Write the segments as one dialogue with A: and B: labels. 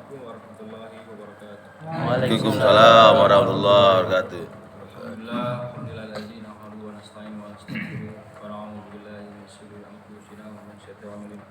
A: Assalamualaikum warahmatullahi wabarakatuh.
B: Waalaikumsalam warahmatullahi wabarakatuh.
A: Alhamdulillahirabbil alamin wa nasta'inu wa nastaghfiruh wa na'udzu billahi min shururi anfusina wa min sayyiati a'malina.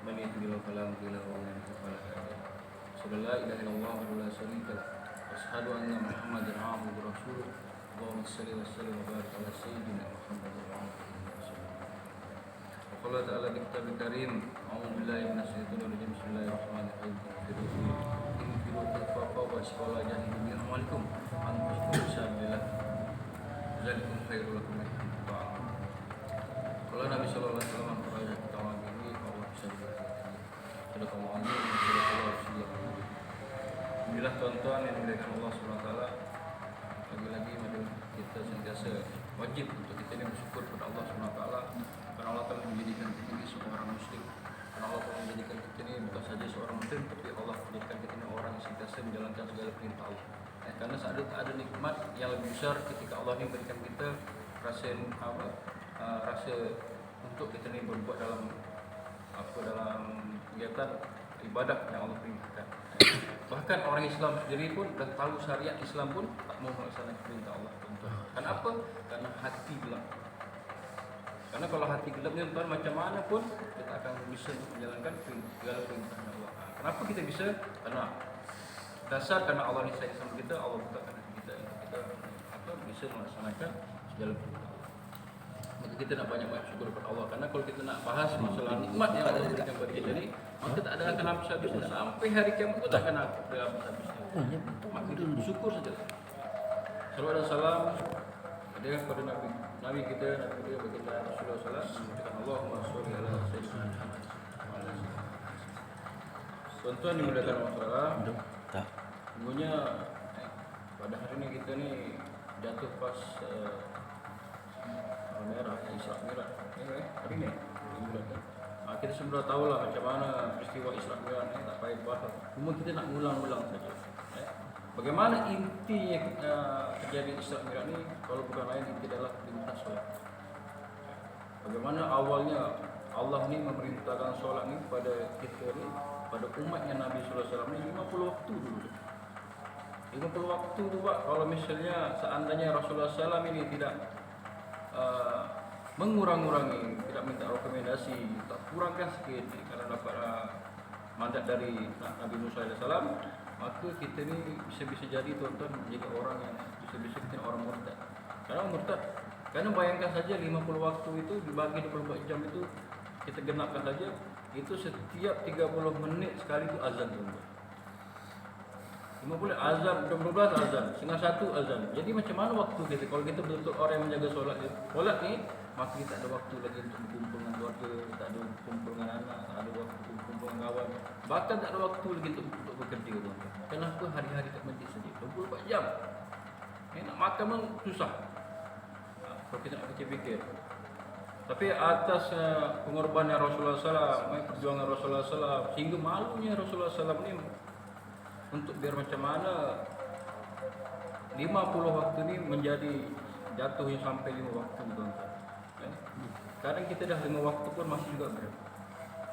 A: Man yahdihillahu fala mudilla lahu wa man yudlil fala hadiya lahu. Asyhadu an la ilaha illallah wa la syarika lahu. Asyhadu anna Muhammadan abduhu wa rasuluh. Allahumma shalli wa sallim wa barik ala sayyidina Muhammadin wa ala alihi wasallam. Allah Ta'ala di kitabul karim, a'udzu billahi minasy syaithanir rajim. Bismillahirrahmanirrahim. Infiru khifafan wa shaqala jahidu bi amwalikum anfusikum sabilillah. Zalikum khairul lakum in kuntum ta'lamun. Kalau Nabi sallallahu alaihi wasallam berkata tentang ini, Allah bisa berkata, sudah kamu ambil, sudah kamu harus. Alhamdulillah tuan-tuan yang dimuliakan Allah Subhanahu wa taala, lagi-lagi mari kita sentiasa wajib untuk kita ini bersyukur kepada Allah Subhanahu wa taala. Karena Allah telah menjadikan kita ini seorang muslim. Karena Allah telah menjadikan kita ini bukan saja seorang muslim, tapi Allah menjadikan kita ini orang yang sentiasa menjalankan segala perintah Allah. Karena saat itu ada nikmat yang lebih besar ketika Allah ini memberikan kita rasa untuk kita ini berbuat dalam kegiatan ibadah yang Allah perintahkan. Bahkan orang Islam sendiri pun dah tahu syariat Islam pun tak mau melaksanakan perintah Allah. Kenapa? Karena hati gelap. Karena kalau hati gelap ni tuan, macam mana pun kita akan bisa menjalankan segala perintah Allah. Kenapa kita bisa? Karena karena Allah ni sayang sama kita, Allah bukakan hati kita bisa melaksanakan segala perintah Allah. Maka kita nak banyak-banyak syukur kepada Allah. Karena kalau kita nak bahas masalah nikmat yang Allah berikan kepada kita ni, maka tak ada akan habis-habisnya. Sampai hari kiamat pun tak akan habis-habisnya. Maka kita bersyukur saja. Salawat dan salam kepada Nabi kita baginda Rasulullah sallallahu alaihi wasallam. Allahumma sholli ala sayyidina Muhammad. Tuan-tuan dimuliakan Allah Taala. Sebenarnya pada hari ini kita ni jatuh pas merah Isra Mi'raj. Hari ni dimuliakan. Kita semua tahu lah macam mana peristiwa Isra Mi'raj ni, tak payah dibahas. Cuma kita nak ulang-ulang saja. Bagaimana intinya kejadian Isra Mi'raj ni? Kalau bukan lain, inti adalah perintah solat. Bagaimana awalnya Allah ni memerintahkan solat ni pada kita ni, pada umatnya Nabi sallallahu alaihi wasallam ni 50 waktu dulu. 50 waktu tu Pak, kalau misalnya seandainya Rasulullah SAW ini tidak mengurang-urangi, tidak minta rekomendasi, tak kurangkan sikit karena dapat mandat dari Nabi Musa AS, maka kita ni bisa jadi tuan-tuan menjadi orang yang bisa kita orang murtad. Karena bayangkan saja 50 waktu itu dibagi 24 jam itu kita genapkan saja, itu setiap 30 menit sekali itu azan tuan-tuan. 50 azan, 12 azan, setengah 1 azan. Jadi macam mana waktu kita? Kalau kita betul-betul orang yang menjaga solat ni, maka kita ada waktu lagi untuk berkumpul dengan keluarga, tak ada berkumpul dengan anak, tak ada waktu berkumpul dengan kawan. Bahkan tak ada waktu lagi untuk bekerja. Kenapa hari-hari tak masjid saja? 24 jam. Nak makan pun susah. Kalau kita nak fikir-fikir. Tapi atas pengorbanan Rasulullah SAW, perjuangan Rasulullah SAW, sehingga malunya Rasulullah SAW ni untuk biar macam mana 50 waktu ni menjadi jatuhnya sampai 5 waktu tuan-tuan. Kadang kita dah 5 waktu pun masih juga berat.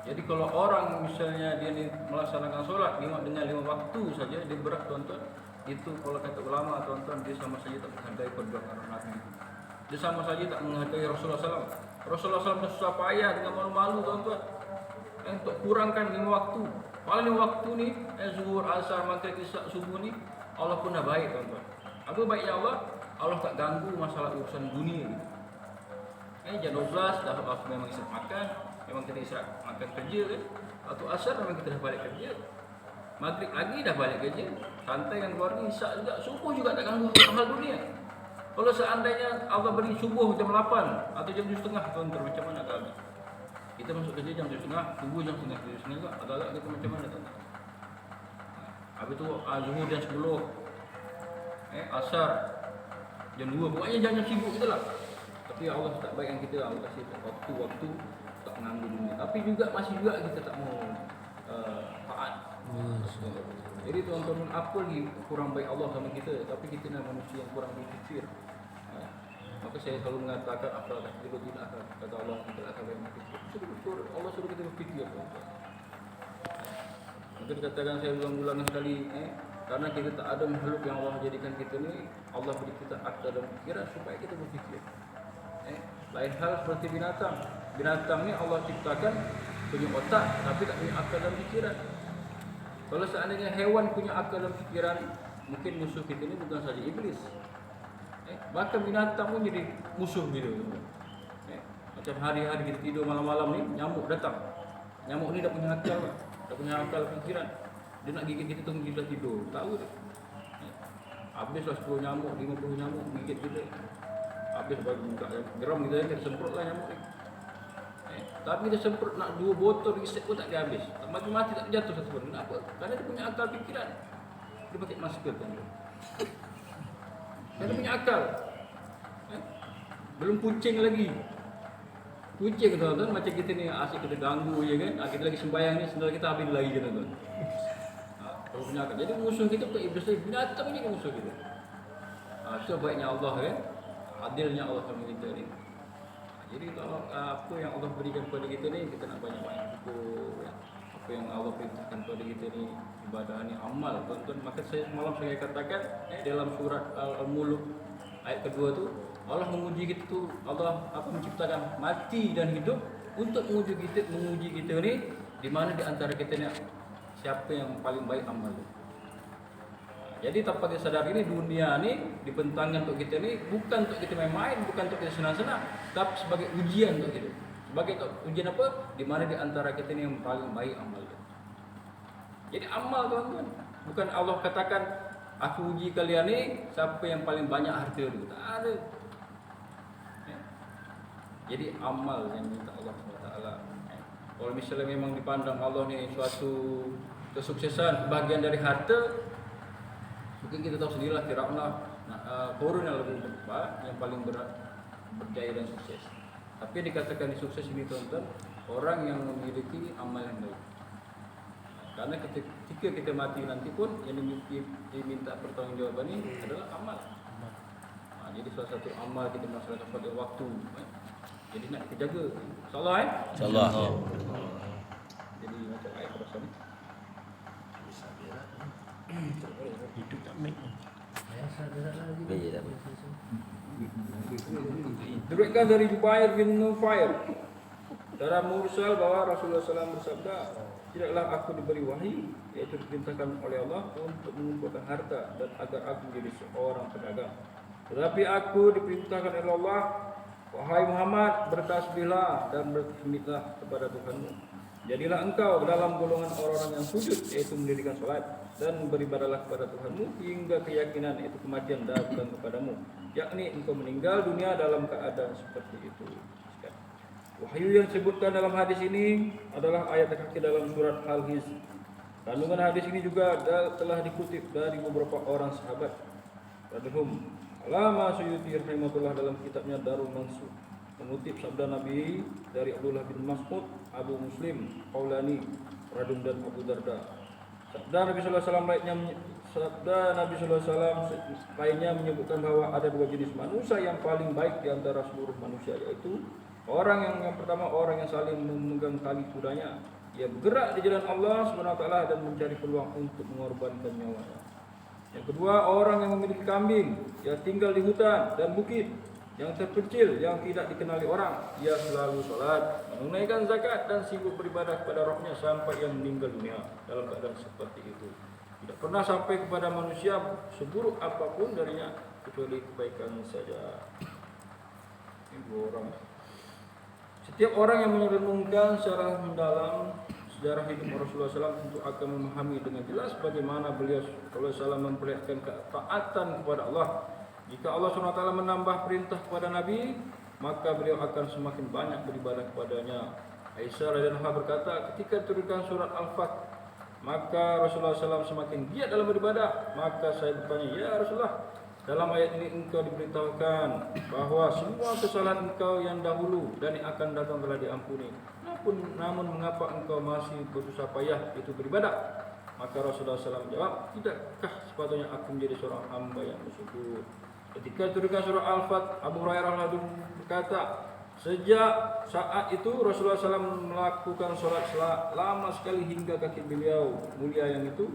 A: Jadi kalau orang misalnya dia ni melaksanakan solat dengan 5 waktu saja dia berat tuan-tuan, itu kalau kata ulama tuan-tuan, dia sama saja tak menghargai perjuangan Nabi. Dia sama saja tak menghargai Rasulullah SAW. Rasulullah SAW susah payah dengan malu-malu tuan-tuan untuk kurangkan 5 waktu. Malah 5 waktu ni zuhur, asar, maghrib, isya, subuh ni Allah pun dah baik tuan-tuan. Apa baiknya Allah? Allah tak ganggu masalah urusan dunia ni. Jam 12 dah memang istirahat makan, memang kita istirahat makan kerja kan. Waktu asar memang kita dah balik kerja. Maghrib lagi dah balik kerja. Santai dengan keluarga, isyak juga, subuh juga tak ganggu hal dunia. Kalau seandainya Allah beri subuh jam 8 atau jam 7.30 tuan-tuan, macam mana agak? Kita masuk kerja jam 7.30, subuh jam 7.30 juga, agak-agak kita macam mana tuan-tuan? Habis tu zuhur jam 10, asar jam 2, pokoknya jam sibuk kita lah. Tapi Allah tak baikkan kita, Allah kasih waktu-waktu tak mengganggu dunia. Tapi juga masih juga kita tak mau taat. Jadi tuan-tuan, apa lagi kurang baik Allah sama kita? Tapi kita ni manusia yang kurang berfikir. Maka saya selalu mengatakan apa takdir tidak akan kata Allah tidak akan berfikir. Allah suruh kita berfikir tuan-tuan. Maka dikatakan saya ulang-ulang sekali, karena kita tak ada makhluk yang Allah jadikan kita ni, Allah beri kita akal dan pikiran supaya kita berfikir. Lain hal seperti binatang. Binatang ni Allah ciptakan punya otak tapi tak punya akal dan pikiran. Kalau seandainya hewan punya akal dan pikiran, mungkin musuh kita ni bukan saja iblis. Bahkan binatang pun jadi musuh gitu. Macam hari-hari kita tidur malam-malam ni, nyamuk datang. Nyamuk ni dah punya akal, dah punya akal pikiran. Dia nak gigit kita tunggu kita tidur, tahu dia. Habislah 10 nyamuk, 50 nyamuk gigit kita. Habis bagi buka geram kita semprotlah nyamuk ni. Tapi dia semprot nak 2 botol reset pun tak dia habis. Mati-mati tak jatuh satu pun. Kenapa? Karena dia punya akal pikiran. Dia pakai masker kan. Dia punya akal. Belum kucing lagi. Kucing tuan-tuan macam kita ni asyik kita ganggu je kan. Kita lagi sembahyang ni sendal kita habis lagi kan tuan-tuan. Kalau punya akal. Jadi musuh kita bukan iblis lagi, binatang ni musuh kita. Itu baiknya Allah kan. Adilnya Allah sama kita ni. Jadi kalau apa yang Allah berikan kepada kita ni, kita nak banyak-banyak syukur ya. Apa yang Allah perintahkan kepada kita ni, ibadah ni, amal tuan-tuan. Maka semalam saya katakan dalam surat Al-Mulk ayat kedua tu, Allah menguji kita tu, Allah menciptakan mati dan hidup untuk menguji kita ni, di mana di antara kita ni siapa yang paling baik amal. Jadi tanpa kita sadar ini, dunia ni dibentangkan untuk kita ni bukan untuk kita main-main, bukan untuk kita senang-senang, tapi sebagai ujian untuk kita. Sebagai ujian apa? Di mana di antara kita ni yang paling baik amal. Jadi amal tuan-tuan, bukan Allah katakan aku uji kalian ni siapa yang paling banyak harta tu. Tak ada. Jadi amal yang minta Allah SWT. Kalau misalnya memang dipandang Allah ni suatu kesuksesan, bagian dari harta, mungkin kita tahu sendirilah Firaun Korun yang lebih besar, yang paling berjaya dan sukses. Tapi dikatakan di sukses ini tuan-tuan, orang yang memiliki amal yang baik. Karena ketika kita mati nanti pun yang diminta pertanggungjawaban ini adalah amal. Jadi salah satu amal kita melaksanakan pada waktu. Jadi nak kita jaga. InsyaAllah
B: InsyaAllah.
A: Jadi macam ayat perasaan ni.
C: Hidup tak make.
A: Diriwayatkan dari Jubair bin Nufair dalam mursal bahwa Rasulullah SAW bersabda, tidaklah aku diberi wahyu, yaitu diperintahkan oleh Allah untuk mengumpulkan harta dan agar aku menjadi seorang pedagang. Tetapi aku diperintahkan oleh Allah, wahai Muhammad, bertasbihlah dan bertasbihlah kepada Tuhanmu. Jadilah engkau dalam golongan orang-orang yang sujud, yaitu mendirikan salat, dan beribadahlah kepada Tuhanmu hingga keyakinan, yaitu kematian datang kepadamu, yakni engkau meninggal dunia dalam keadaan seperti itu. Wahyu yang disebutkan dalam hadis ini adalah ayat terakhir dalam surat Al-Hijr. Kandungan hadis ini juga telah dikutip dari beberapa orang sahabat. Radhum Alama Suyuti rahimahullah dalam kitabnya Darul Mansur mengutip sabda Nabi dari Abdullah bin Mas'ud, Abu Muslim, Qaulani, Radum dan Abu Darda. Sabda Nabi sallallahu alaihi wasallam lainnya menyebutkan bahwa ada 2 jenis manusia yang paling baik di antara seluruh manusia, yaitu orang yang pertama, orang yang saling memegang tali kudanya, ia bergerak di jalan Allah Subhanahu wa taala dan mencari peluang untuk mengorbankan nyawanya. Yang kedua, orang yang memiliki kambing, ia tinggal di hutan dan bukit yang terpencil yang tidak dikenali orang. Ia selalu salat, menunaikan zakat dan sibuk beribadah kepada Rabbnya sampai ia meninggal dunia dalam keadaan seperti itu. Tidak pernah sampai kepada manusia seburuk apapun darinya kecuali kebaikan saja. Ini 2 orang. Setiap orang yang merenungkan secara mendalam sejarah hidup Rasulullah SAW tentu akan memahami dengan jelas bagaimana beliau SAW memperlihatkan ketaatan kepada Allah. Jika Allah SWT menambah perintah kepada Nabi, maka beliau akan semakin banyak beribadah kepadanya. Aisyah radhiyallahu anha berkata, ketika turunkan surat Al-Fat, maka Rasulullah SAW semakin giat dalam beribadah. Maka saya bertanya, ya Rasulullah, dalam ayat ini engkau diberitahukan bahwa semua kesalahan engkau yang dahulu dan yang akan datang telah diampuni. Namun mengapa engkau masih berusaha payah itu beribadah? Maka Rasulullah SAW menjawab, tidakkah sepatutnya aku menjadi seorang hamba yang bersyukur? Ketika turunkan surah Al-Fat, Abu Hurairah lalu berkata, Sejak saat itu Rasulullah SAW melakukan sholat lama sekali hingga kaki beliau mulia yang itu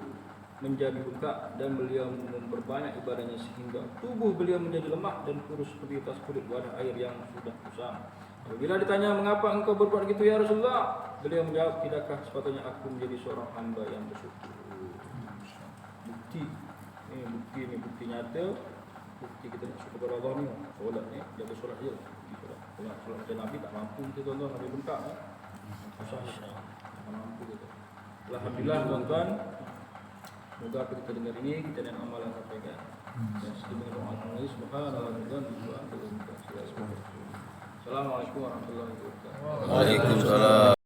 A: menjadi bengkak dan beliau memperbanyak ibadahnya sehingga tubuh beliau menjadi lemah dan kurus seperti tas kulit wadah air yang sudah kusam. Apabila ditanya mengapa engkau berbuat gitu ya Rasulullah, beliau menjawab, tidakkah sepatutnya aku menjadi seorang hamba yang bersyukur. Bukti nyata, bukti kita nak syukur kepada Allah ni, solat ni, jaga solat je. Solat macam Nabi tak mampu kita tuan-tuan, Nabi bengkak ni. Susah tak mampu kita. Alhamdulillah tuan-tuan, semoga apa kita dengar ini kita dan amal yang sampaikan. Dan sekitar doa Allah Subhanahu wa taala. Assalamualaikum warahmatullahi wabarakatuh.
B: Waalaikumsalam.